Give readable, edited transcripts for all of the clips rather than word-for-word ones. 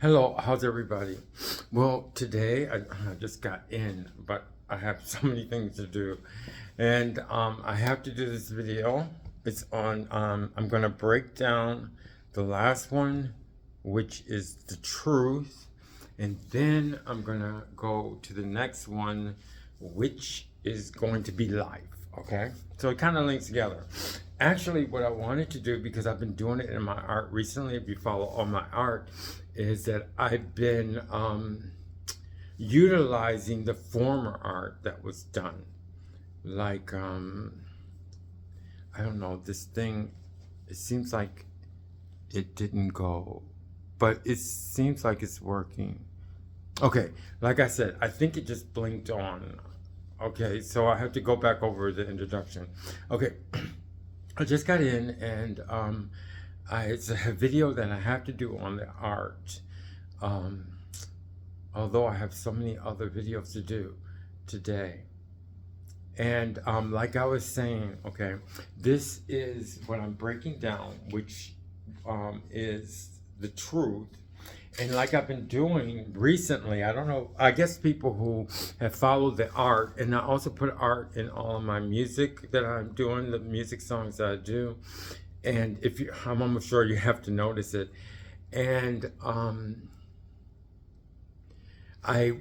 Hello, how's everybody? Well, today I just got in, but I have so many things to do, and I have to do this video. It's on. I'm gonna break down the last one, which is the truth, and then I'm gonna go to the next one, which is going to be life. Okay, so it kind of links together. Actually, what I wanted to do, because I've been doing it in my art recently, if you follow all my art, is that I've been utilizing the former art that was done. Like, I don't know, this thing, it seems like it didn't go, but it seems like it's working. Okay, like I said, I think it just blinked on. Okay, so I have to go back over the introduction. Okay, I just got in, and it's a video that I have to do on the art. Um, Although I have so many other videos to do today. And like I was saying, okay, this is what I'm breaking down, which is the truth. And like I've been doing recently, I don't know, I guess people who have followed the art, and I also put art in all of my music that I'm doing, the music songs that I do. And if you, I'm almost sure you have to notice it. And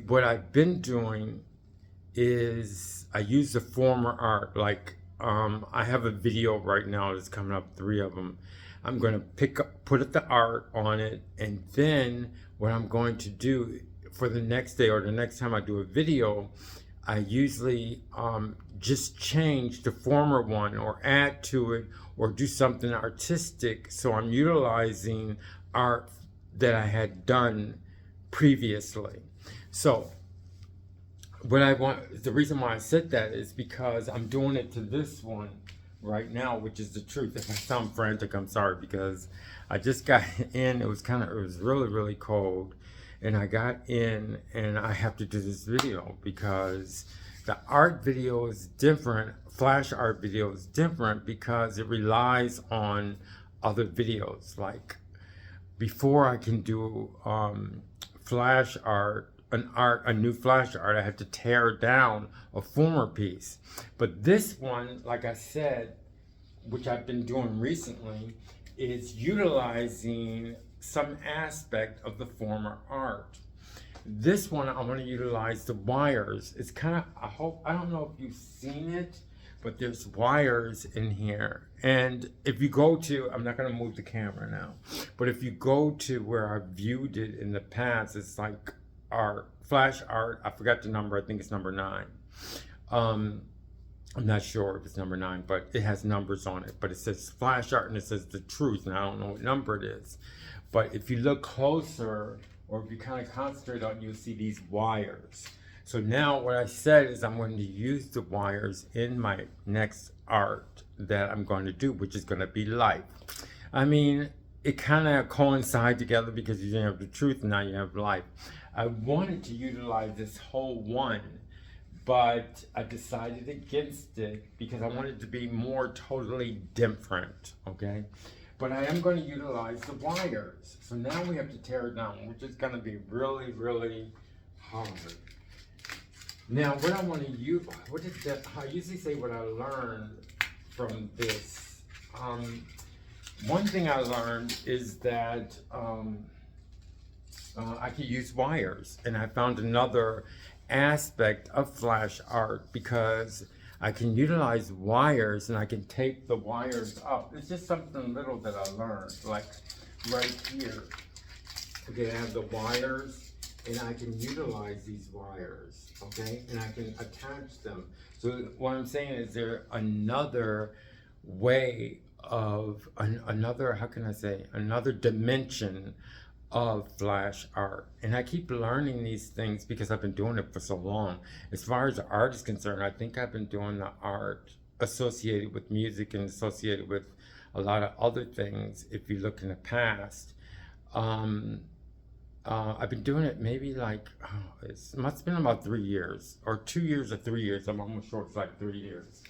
what I've been doing is I use the former art. Like I have a video right now that's coming up, 3 of them. I'm going to put the art on it, and then what I'm going to do for the next day or the next time I do a video, I usually just change the former one or add to it or do something artistic. So I'm utilizing art that I had done previously. So what I want, the reason why I said that is because I'm doing it to this one right now, which is the truth. If I sound frantic, I'm sorry, because I just got in. It was really, really cold, and I got in, and I have to do this video because the art video is different. Flash art video is different because it relies on other videos. Like before I can do flash art, a new flash art, I had to tear down a former piece. But this one, like I said, which I've been doing recently, is utilizing some aspect of the former art. This one, I want to utilize the wires. It's kind of, I don't know if you've seen it, but there's wires in here. And if you go to, I'm not going to move the camera now, but if you go to where I viewed it in the past, it's like art, flash art. I forgot the number. I think it's number 9. I'm not sure if it's number 9, but it has numbers on it. But it says flash art and it says the truth. And I don't know what number it is. But if you look closer, or if you kind of concentrate on it, you'll see these wires. So now what I said is I'm going to use the wires in my next art that I'm going to do, which is going to be life. I mean, it kind of coincide together because you have the truth and now you have life. I wanted to utilize this whole one, but I decided against it because I wanted to be more totally different, okay? But I am going to utilize the wires. So now we have to tear it down, which is going to be really, really hard. Now, what I want to use, what is that? I usually say what I learned from this. One thing I learned is that I could use wires, and I found another aspect of flash art because I can utilize wires and I can tape the wires up. It's just something little that I learned, like right here. Okay, I have the wires, and I can utilize these wires, okay, and I can attach them. So what I'm saying is there another way of another, how can I say, another dimension of flash art. And I keep learning these things because I've been doing it for so long. As far as the art is concerned, I think I've been doing the art associated with music and associated with a lot of other things. If you look in the past, I've been doing it maybe like, it must have been about 3 years, or 2 years or 3 years. I'm almost sure it's like 3 years.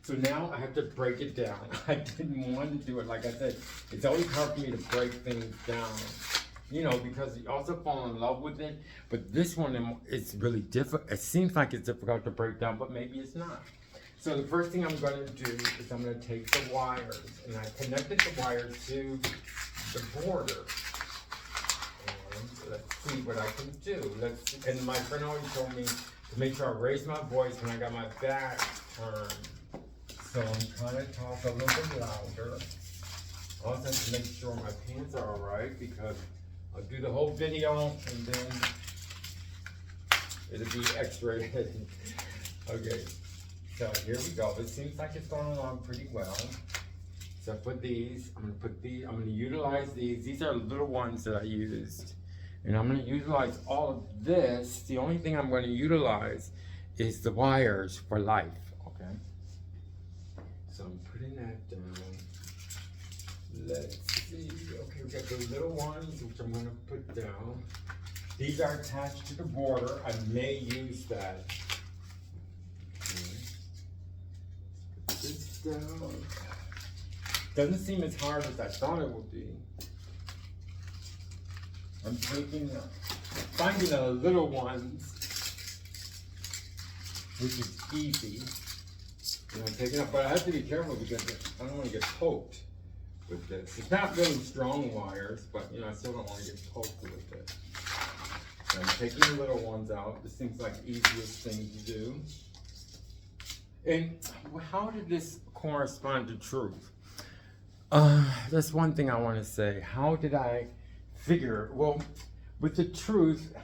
So now I have to break it down. I didn't want to do it. Like I said, it's always hard for me to break things down. you know, because you also fall in love with it. But this one is really difficult. It seems like it's difficult to break down, but maybe it's not. So the first thing I'm going to do is I'm going to take the wires, and I connected the wires to the border. And let's see what I can do. And my friend always told me to make sure I raise my voice when I got my back turned. So I'm trying to talk a little bit louder. Also have to make sure my pants are all right, because I'll do the whole video and then it'll be X-rated. Okay, so here we go. It seems like it's going along pretty well. So I put these, I'm gonna utilize these. These are little ones that I used. And I'm gonna utilize all of this. The only thing I'm gonna utilize is the wires for life, okay? So I'm putting that down. Let's see, okay, we got the little ones, which I'm gonna put down. These are attached to the border. I may use that. Okay. Put this down. Doesn't seem as hard as I thought it would be. I'm finding the little ones, which is easy. And I'm taking up, but I have to be careful because I don't want to get poked with this. It's not really strong wires, but you know, I still don't want to get poked with it. So I'm taking the little ones out. This seems like the easiest thing to do. And how did this correspond to truth? That's one thing I want to say. How did I figure? Well, with the truth,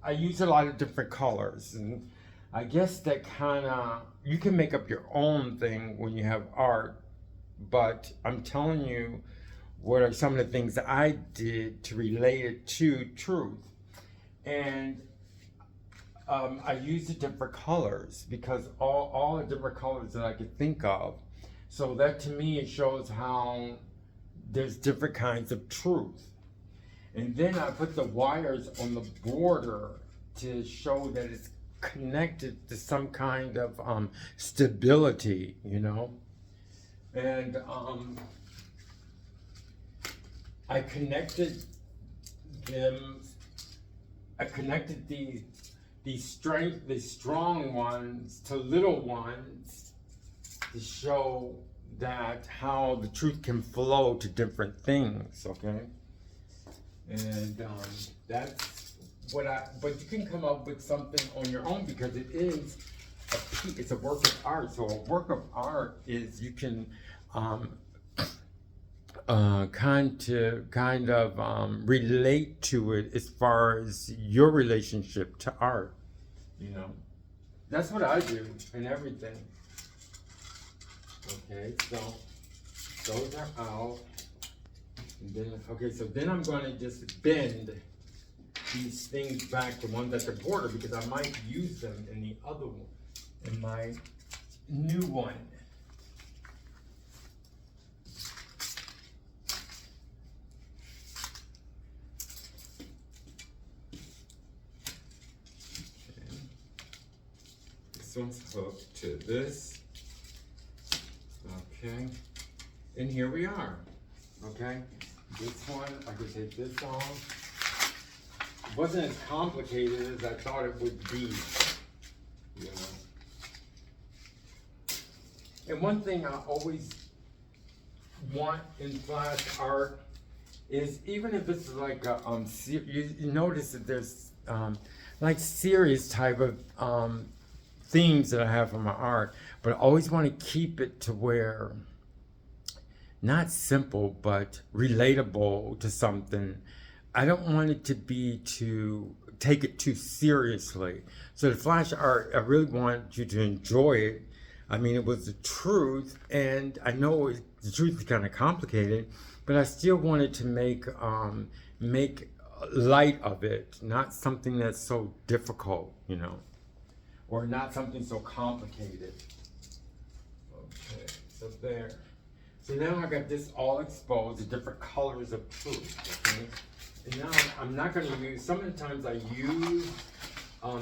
I use a lot of different colors, and I guess that kind of, you can make up your own thing when you have art, but I'm telling you what are some of the things that I did to relate it to truth. And I used the different colors because all the different colors that I could think of. So that to me, it shows how there's different kinds of truth. And then I put the wires on the border to show that it's connected to some kind of stability, you know. And I connected them. I connected these strong ones to little ones to show that how the truth can flow to different things. Okay. And that's what but you can come up with something on your own because it is it's a work of art. So a work of art is you can kind of relate to it as far as your relationship to art. You know, that's what I do in everything. Okay, so those are out. And then, okay, so then I'm going to just bend these things back, the ones at the border, because I might use them in the other one, in my new one. Okay. This one's hooked to this. Okay, and here we are. Okay, this one, I could take this off. It wasn't as complicated as I thought it would be, you know. And one thing I always want in flash art is, even if it's like a, you notice that there's like serious type of themes that I have for my art, but I always want to keep it to where not simple, but relatable to something. I don't want it to be to take it too seriously. So the flash art, I really want you to enjoy it. I mean, it was the truth, and I know the truth is kind of complicated, but I still wanted to make light of it, not something that's so difficult, you know, or not something so complicated. Okay, so there. So now I got this all exposed, the different colors of truth, okay? And now I'm not gonna use, some of the times I use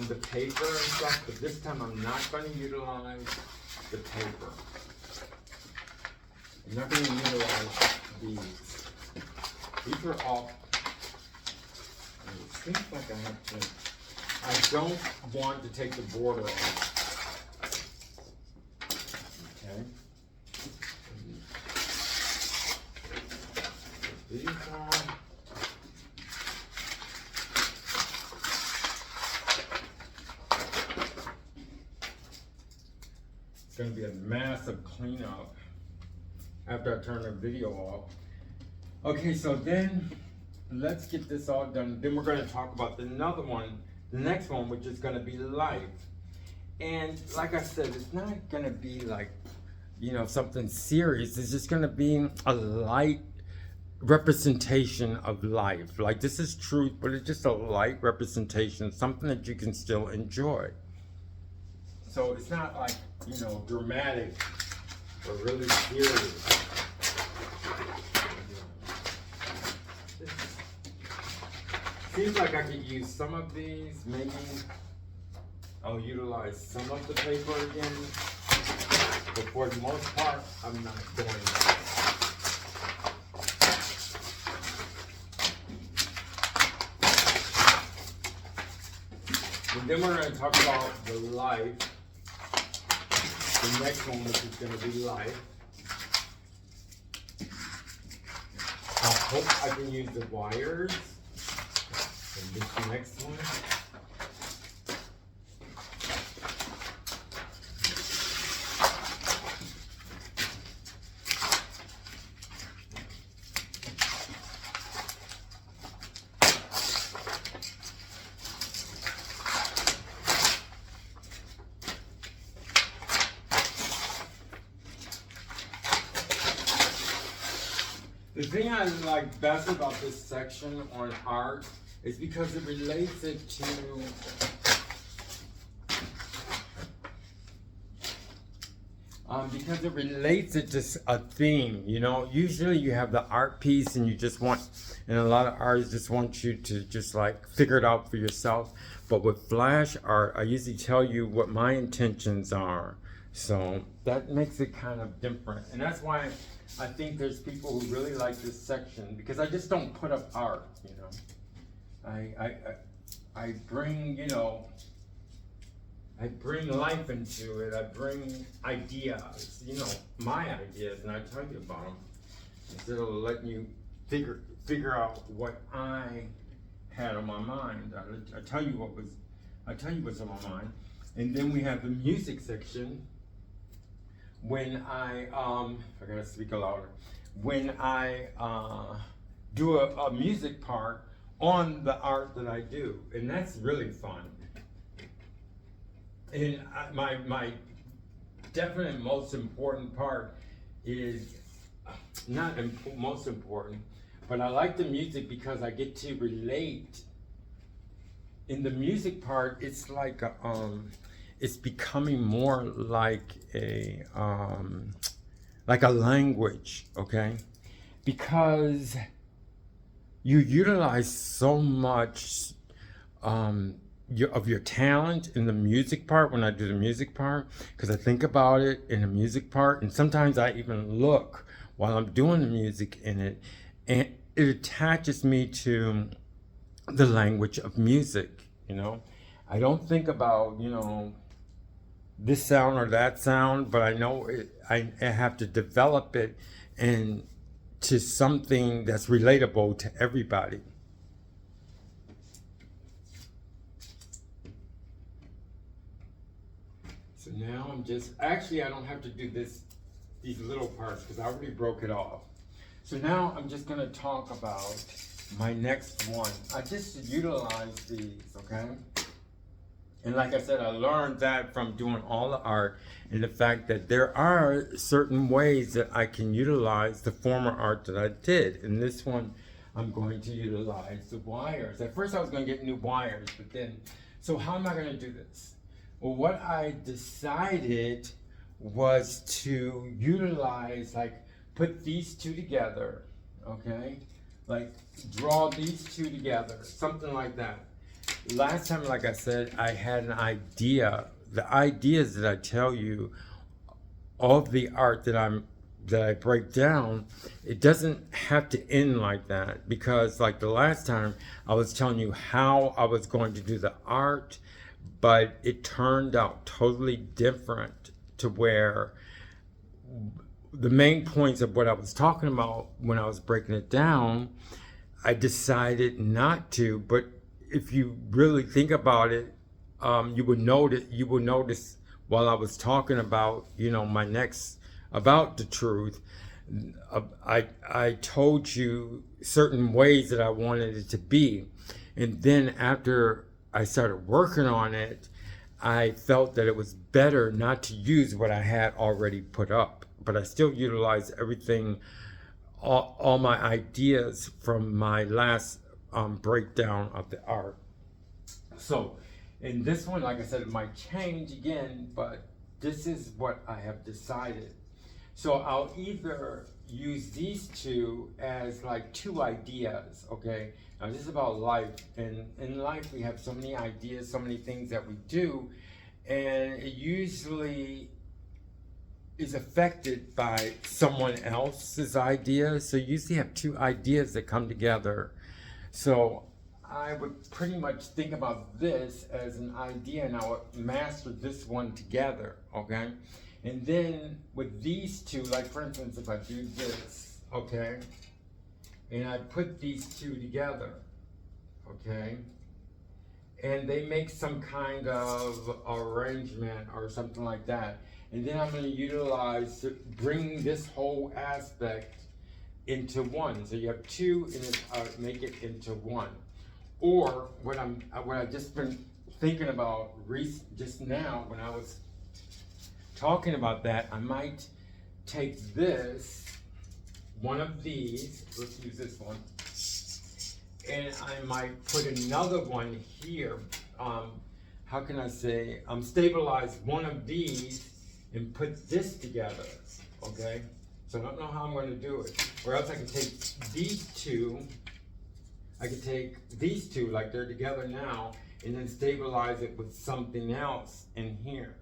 the paper and stuff, but this time I'm not gonna utilize the paper. I'm not gonna utilize these. These are all It seems like I have to, I don't want to take the border off. Okay. Put these on. It's going to be a massive cleanup after I turn the video off. Okay, so then let's get this all done. Then we're going to talk about another one, the next one, which is going to be life. And like I said, it's not going to be like, you know, something serious. It's just going to be a light representation of life. Like, this is truth, but it's just a light representation, something that you can still enjoy. So it's not like, you know, dramatic or really serious. Seems like I could use some of these. Maybe I'll utilize some of the paper again, but for the most part, I'm not going to. And then we're going to talk about the life. The next one, which is going to be life. I hope I can use the wires. And this next one. The thing I like best about this section on art is because it relates it to a theme. You know, usually you have the art piece and you just want, and a lot of artists just want you to just like figure it out for yourself. But with flash art, I usually tell you what my intentions are. So that makes it kind of different. And that's why I think there's people who really like this section, because I just don't put up art, you know. I bring, you know, I bring life into it. I bring ideas, you know, my ideas, and I tell you about them instead of letting you figure out what I had on my mind. I tell you what's on my mind. And then we have the music section. When I gotta speak louder. When I do a music part on the art that I do, and that's really fun. And my definite most important part is not most important, but I like the music because I get to relate. In the music part, it's like it's becoming more like a language, okay? Because you utilize so much of your talent in the music part when I do the music part, because I think about it in the music part, and sometimes I even look while I'm doing the music in it, and it attaches me to the language of music, you know? I don't think about, you know, this sound or that sound, but I know I have to develop it into something that's relatable to everybody. So now I'm just, actually I don't have to do these little parts because I already broke it off. So now I'm just gonna talk about my next one. I just utilize these, okay? And like I said, I learned that from doing all the art, and the fact that there are certain ways that I can utilize the former art that I did. In this one, I'm going to utilize the wires. At first I was going to get new wires, but then, so how am I going to do this? Well, what I decided was to utilize, like, put these two together, okay? Like, draw these two together, something like that. Last time, like I said, I had an idea. The ideas that I tell you, all of the art that I'm that I break down, it doesn't have to end like that, because like the last time I was telling you how I was going to do the art, but it turned out totally different, to where the main points of what I was talking about when I was breaking it down, I decided not to. But if you really think about it, you will notice while I was talking about, my next, about the truth, I told you certain ways that I wanted it to be. And then after I started working on it, I felt that it was better not to use what I had already put up, but I still utilized everything, all my ideas from my last breakdown of the art. So in this one, like I said, it might change again, but this is what I have decided. So I'll either use these two as like two ideas, okay? Now this is about life, and in life we have so many ideas, so many things that we do, and it usually is affected by someone else's ideas. So you usually have two ideas that come together. So I would pretty much think about this as an idea, and I would master this one together, okay? And then with these two, like for instance, if I do this, okay, and I put these two together, okay, and they make some kind of arrangement or something like that, and then I'm going to utilize to bring this whole aspect into one. So you have two, and make it into one. Or what I just been thinking about just now when I was talking about that, I might take this, one of these, let's use this one, and I might put another one here. How can I say? Stabilize one of these and put this together, okay? So I don't know how I'm going to do it. Or else I can take these two, like they're together now, and then stabilize it with something else in here.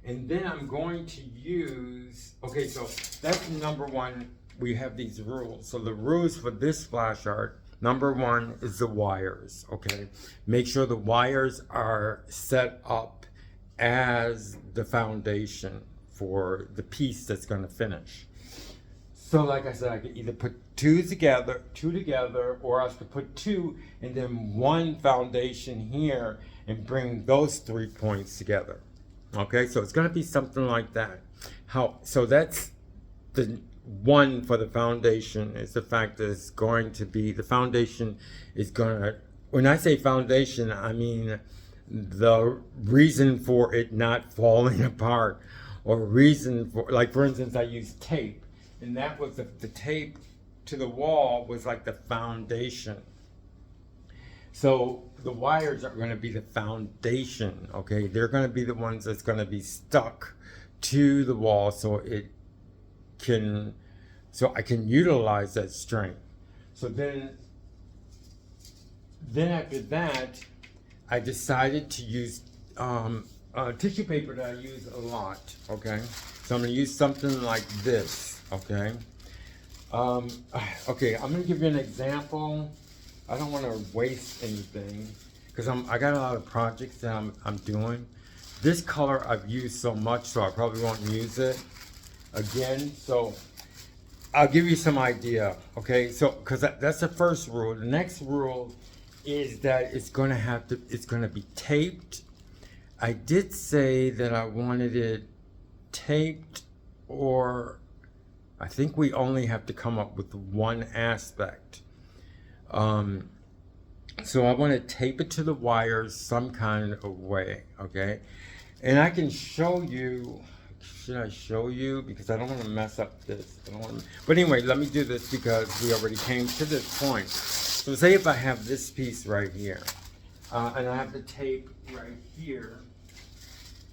And then I'm going to use, okay, so that's number one. We have these rules. So the rules for this flash art, number one is the wires, okay? Make sure the wires are set up as the foundation for the piece that's going to finish. So like I said, I could either put two together, or I could put two and then one foundation here and bring those 3 points together. Okay, so it's going to be something like that. So that's the one for the foundation, is the fact that it's going to be, the foundation is going to, when I say foundation, I mean the reason for it not falling apart, or reason for, like for instance, I used tape, and that was the tape to the wall was like the foundation. So the wires are going to be the foundation, okay? They're going to be the ones that's going to be stuck to the wall, so I can utilize that strength. So then after that, I decided to use tissue paper that I use a lot, okay? So I'm going to use something like this, okay? Okay, I'm going to give you an example. I don't want to waste anything because I got a lot of projects that I'm doing. This color I've used so much, so I probably won't use it again. So I'll give you some idea, okay? So because that's the first rule. The next rule is that it's going to be taped. I did say that I wanted it taped, or I think we only have to come up with one aspect. So I want to tape it to the wires some kind of way, okay? And I can show you, should I show you? Because I don't want to mess up this. But anyway, let me do this because we already came to this point. So say if I have this piece right here, and I have the tape right here.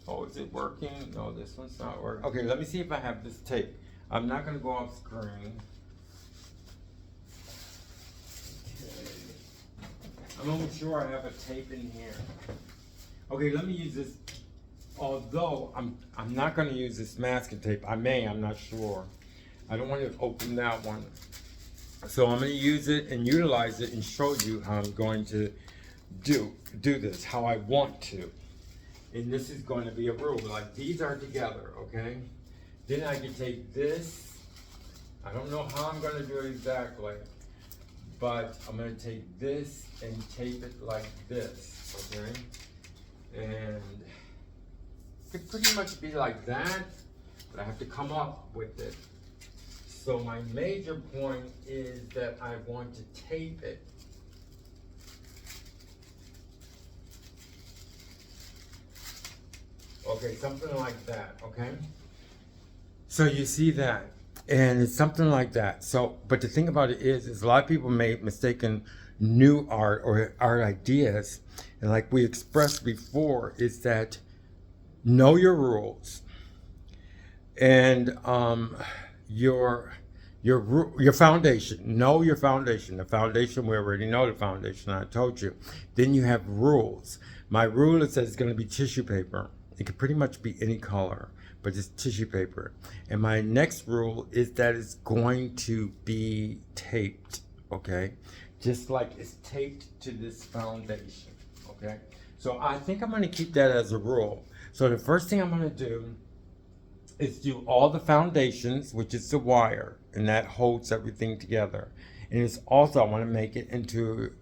Oh, is it working? No, this one's not working. Okay, let me see if I have this tape. I'm not going to go off screen. I'm almost sure I have a tape in here. Okay, let me use this. Although I'm not going to use this masking tape. I may, I'm not sure. I don't want to open that one. So I'm going to use it and utilize it and show you how I'm going to do this, how I want to. And this is going to be a rule. Like these are together, okay? Then I can take this. I don't know how I'm going to do it exactly, but I'm going to take this and tape it like this, okay? And it could pretty much be like that, but I have to come up with it. So my major point is that I want to tape it. Okay, something like that, okay? So you see that, and it's something like that. So, but the thing about it is a lot of people make mistaken new art or art ideas, and like we expressed before, is that know your rules and your foundation. Know your foundation. The foundation, we already know the foundation, I told you. Then you have rules. My rule is that it's going to be tissue paper. It can pretty much be any color, but it's tissue paper. And my next rule is that it's going to be taped, okay? Just like it's taped to this foundation, okay? So I think I'm going to keep that as a rule. So the first thing I'm going to do is do all the foundations, which is the wire, and that holds everything together. And it's also, I want to make it into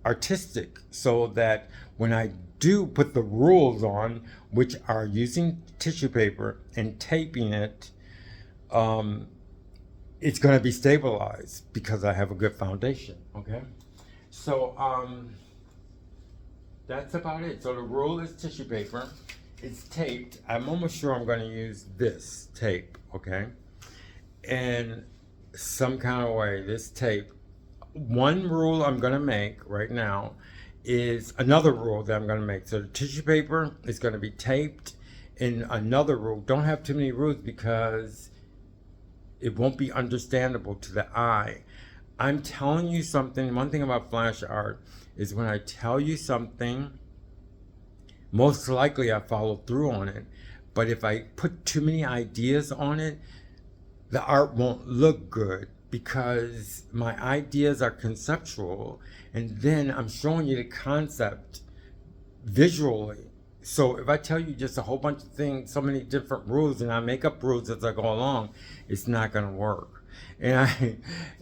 artistic, so that when I do put the rules on, which are using tissue paper and taping it, it's going to be stabilized because I have a good foundation, okay? So that's about it. So the rule is tissue paper. It's taped. I'm almost sure I'm going to use this tape, okay? And some kind of way, this tape. One rule I'm going to make right now is another rule that I'm going to make. So the tissue paper is going to be taped. And another rule, don't have too many rules because it won't be understandable to the eye. I'm telling you something. One thing about flash art is when I tell you something, most likely I follow through on it. But if I put too many ideas on it, the art won't look good because my ideas are conceptual. And then I'm showing you the concept visually. So if I tell you just a whole bunch of things, so many different rules, and I make up rules as I go along, it's not going to work. And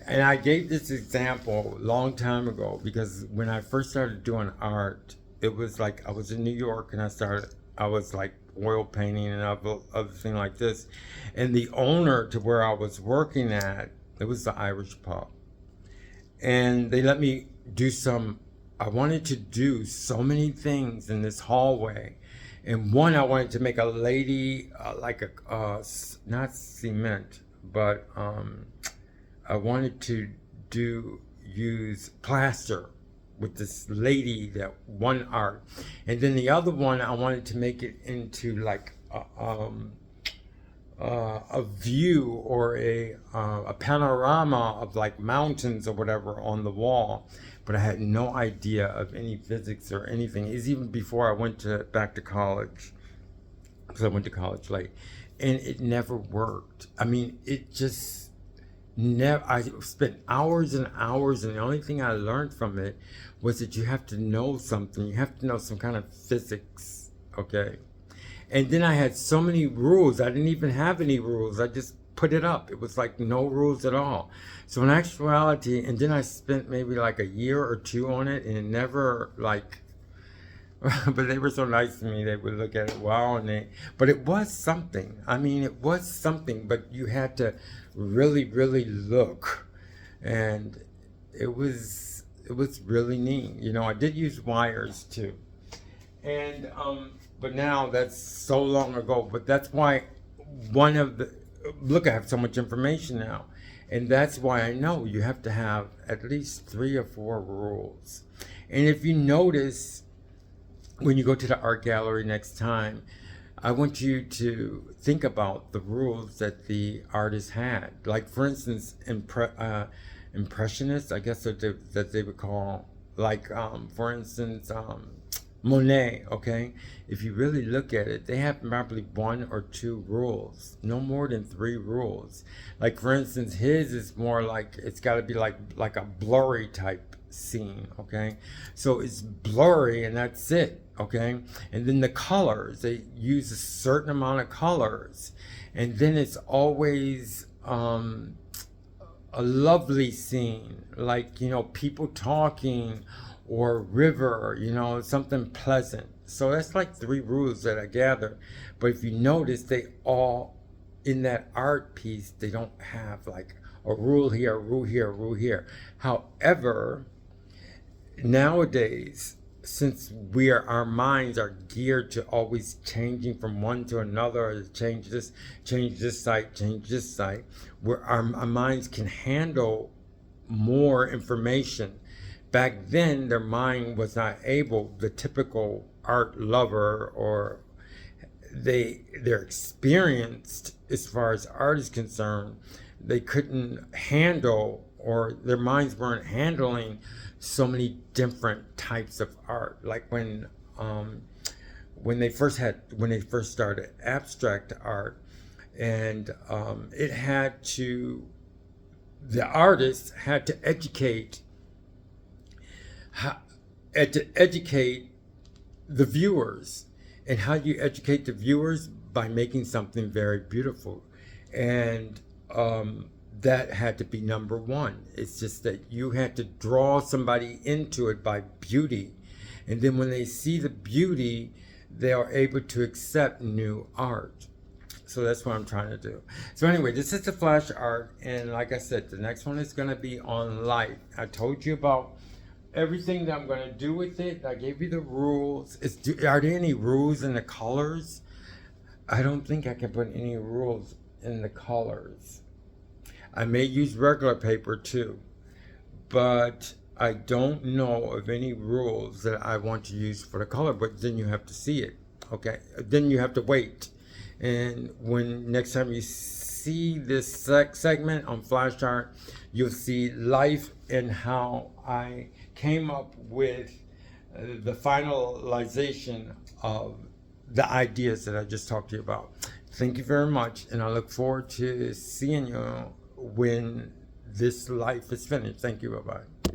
I gave this example a long time ago because when I first started doing art, it was like I was in New York and I was like oil painting and other thing like this. And the owner to where I was working at, it was the Irish pub. And they let me do I wanted to do so many things in this hallway. And one, I wanted to make a lady, like not cement, but I wanted to use plaster with this lady, that one art. And then the other one, I wanted to make it into like a view or a panorama of like mountains or whatever on the wall. But I had no idea of any physics or anything. It's even before I went back to college, because I went to college late, and it never worked. I mean, it just never. I spent hours and hours, and the only thing I learned from it was that you have to know something. You have to know some kind of physics, okay? And then I had so many rules. I didn't even have any rules. I just put it up. It was like no rules at all. So in actuality, and then I spent maybe like a year or two on it, and it never like, but they were so nice to me. They would look at it, wow, but it was something. I mean, it was something, but you had to really, really look. And it was really neat. You know, I did use wires too. And, but now that's so long ago, but that's why look, I have so much information now. And that's why I know you have to have at least 3 or 4 rules. And if you notice, when you go to the art gallery next time, I want you to think about the rules that the artist had. Like, for instance, impressionists, I guess that they would call, like, for instance, Monet, okay? If you really look at it, they have probably 1 or 2 rules, no more than 3 rules. Like for instance, his is more like it's got to be like a blurry type scene, okay? So it's blurry and that's it, okay? And then the colors, they use a certain amount of colors, and then it's always a lovely scene, like, you know, people talking or river, you know, something pleasant. So that's like 3 rules that I gather. But if you notice, they all, in that art piece, they don't have like a rule here, a rule here, a rule here. However, nowadays, since our minds are geared to always changing from one to another, change this site, where our minds can handle more information. Back then, their mind was not able, the typical art lover, or they're experienced as far as art is concerned, they couldn't handle, or their minds weren't handling so many different types of art. Like when they first started abstract art, and the artists had to educate the viewers. And how do you educate the viewers? By making something very beautiful. And that had to be number one. It's just that you had to draw somebody into it by beauty. And then when they see the beauty, they are able to accept new art. So that's what I'm trying to do. So anyway, this is the flash art. And like I said, the next one is going to be on light. I told you about everything that I'm going to do with it. I gave you the rules. Are there any rules in the colors? I don't think I can put any rules in the colors. I may use regular paper too, but I don't know of any rules that I want to use for the color. But then you have to see it, okay? Then you have to wait. And when next time you see this segment on flash art, you'll see life and how I came up with the finalization of the ideas that I just talked to you about. Thank you very much, and I look forward to seeing you when this life is finished. Thank you. Bye-bye.